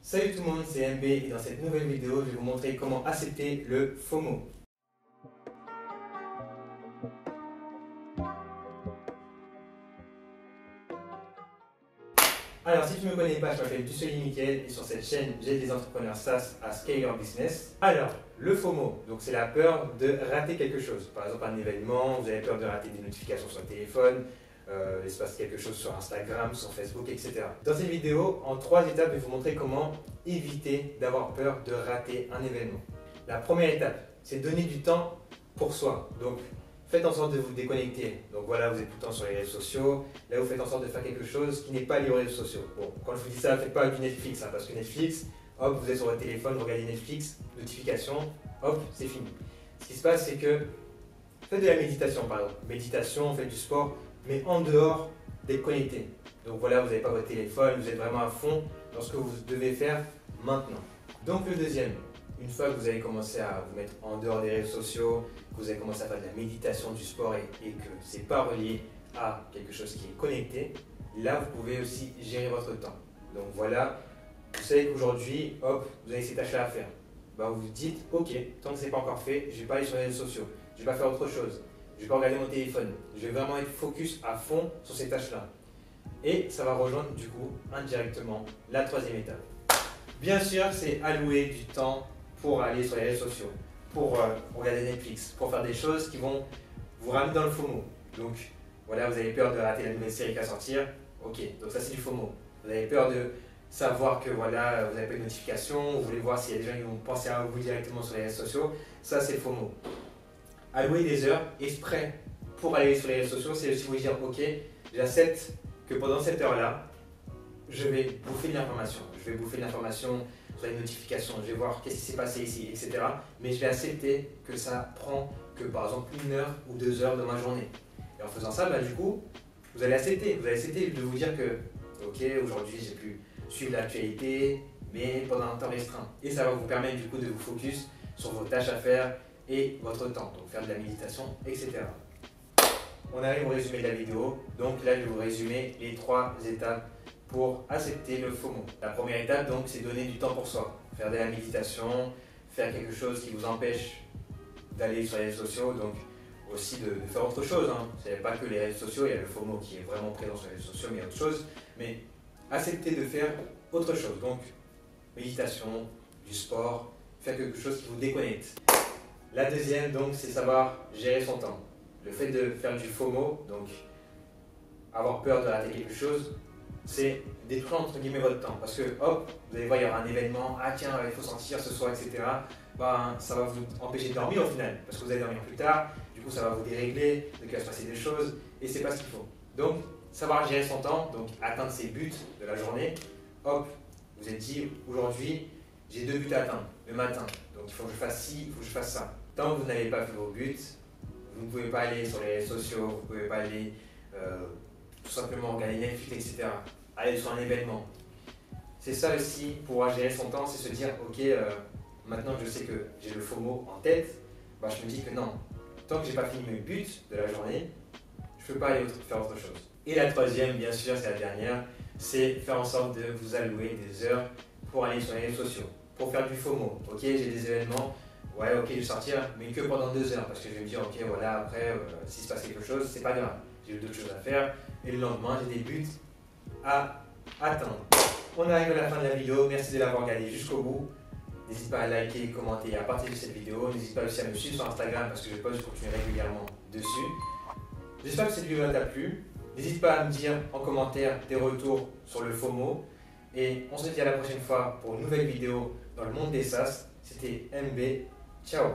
Salut tout le monde, c'est MB et dans cette nouvelle vidéo, je vais vous montrer comment accepter le FOMO. Alors si tu ne me connais pas, je m'appelle Dussoli Mickaël et sur cette chaîne, j'aide les entrepreneurs SaaS à scale leur business. Alors, le FOMO, donc c'est la peur de rater quelque chose. Par exemple, un événement, vous avez peur de rater des notifications sur le téléphone, il se passe quelque chose sur Instagram, sur Facebook, etc. Dans cette vidéo, en 3 étapes, je vais vous montrer comment éviter d'avoir peur de rater un événement. La première étape, c'est donner du temps pour soi. Donc, faites en sorte de vous déconnecter. Donc voilà, vous êtes tout le temps sur les réseaux sociaux. Là, vous faites en sorte de faire quelque chose qui n'est pas lié aux réseaux sociaux. Bon, quand je vous dis ça, faites pas du Netflix, hein, parce que Netflix, hop, vous êtes sur votre téléphone, vous regardez Netflix, notification, hop, c'est fini. Ce qui se passe, c'est que faites de la méditation, par exemple. Méditation, faites du sport, mais en dehors d'être connecté. Donc voilà, vous n'avez pas votre téléphone, vous êtes vraiment à fond dans ce que vous devez faire maintenant. Donc le deuxième, une fois que vous avez commencé à vous mettre en dehors des réseaux sociaux, que vous avez commencé à faire de la méditation, du sport et que ce n'est pas relié à quelque chose qui est connecté, là vous pouvez aussi gérer votre temps. Donc voilà, vous savez qu'aujourd'hui, hop, vous avez ces tâches-là à faire. Ben, vous vous dites, ok, tant que ce n'est pas encore fait, je ne vais pas aller sur les réseaux sociaux, je ne vais pas faire autre chose, je ne vais pas regarder mon téléphone, je vais vraiment être focus à fond sur ces tâches-là. Et ça va rejoindre du coup indirectement la troisième étape. Bien sûr, c'est allouer du temps pour aller sur les réseaux sociaux, pour regarder Netflix, pour faire des choses qui vont vous ramener dans le FOMO. Donc voilà, vous avez peur de rater la nouvelle série qui va sortir, ok, donc ça c'est du FOMO. Vous avez peur de savoir que voilà, vous n'avez pas de notification, vous voulez voir s'il y a des gens qui vont penser à vous directement sur les réseaux sociaux, ça c'est FOMO. Allouer des heures exprès pour aller sur les réseaux sociaux, c'est aussi vous dire, ok, j'accepte que pendant cette heure-là, je vais bouffer de l'information. Je vais bouffer de l'information sur les notifications, je vais voir qu'est-ce qui s'est passé ici, etc. Mais je vais accepter que ça prend que par exemple 1 heure ou 2 heures de ma journée. Et en faisant ça, bah, du coup, vous allez accepter de vous dire que ok, aujourd'hui j'ai pu suivre l'actualité, mais pendant un temps restreint. Et ça va vous permettre du coup de vous focus sur vos tâches à faire et votre temps, donc faire de la méditation, etc. On arrive au résumé de la vidéo, donc là je vais vous résumer les 3 étapes pour accepter le FOMO. La première étape donc c'est donner du temps pour soi, faire de la méditation, faire quelque chose qui vous empêche d'aller sur les réseaux sociaux, donc aussi de faire autre chose. Hein. Ce n'est pas que les réseaux sociaux, il y a le FOMO qui est vraiment présent sur les réseaux sociaux, mais il y a autre chose. Mais accepter de faire autre chose, donc méditation, du sport, faire quelque chose qui vous déconnecte. La deuxième donc c'est savoir gérer son temps. Le fait de faire du FOMO, donc avoir peur de rater quelque chose, c'est détruire entre guillemets votre temps. Parce que hop, vous allez voir, il y aura un événement, ah tiens, il faut sortir ce soir, etc. Ben, ça va vous empêcher de dormir au final, parce que vous allez dormir plus tard, du coup ça va vous dérégler, donc il va se passer des choses, et c'est pas ce qu'il faut. Donc, savoir gérer son temps, donc atteindre ses buts de la journée, hop, vous êtes dit, aujourd'hui, j'ai 2 buts à atteindre, le matin, donc il faut que je fasse ci, il faut que je fasse ça. Tant que vous n'avez pas fait vos buts, vous ne pouvez pas aller sur les réseaux sociaux, vous ne pouvez pas aller tout simplement regarder Netflix, etc. Aller sur un événement. C'est ça aussi, pouvoir gérer son temps, c'est se dire, ok, maintenant que je sais que j'ai le FOMO en tête, bah, je me dis que non, tant que je n'ai pas fini mes buts de la journée, je ne peux pas aller faire autre chose. Et la troisième, bien sûr, c'est la dernière, c'est faire en sorte de vous allouer des heures pour aller sur les réseaux sociaux, pour faire du FOMO. Ok, j'ai des événements, ouais, ok, je vais sortir, mais que pendant 2 heures, parce que je vais me dire, ok, voilà, après, s'il se passe quelque chose, c'est pas grave, j'ai d'autres choses à faire, et le lendemain, j'ai des buts à atteindre. On arrive à la fin de la vidéo, merci de l'avoir regardé jusqu'au bout. N'hésite pas à liker, commenter et à partager cette vidéo. N'hésite pas aussi à me suivre sur Instagram parce que je poste du contenu régulièrement dessus. J'espère que cette vidéo t'a plu. N'hésite pas à me dire en commentaire tes retours sur le FOMO. Et on se dit à la prochaine fois pour une nouvelle vidéo dans le monde des SaaS. C'était MB. Ciao.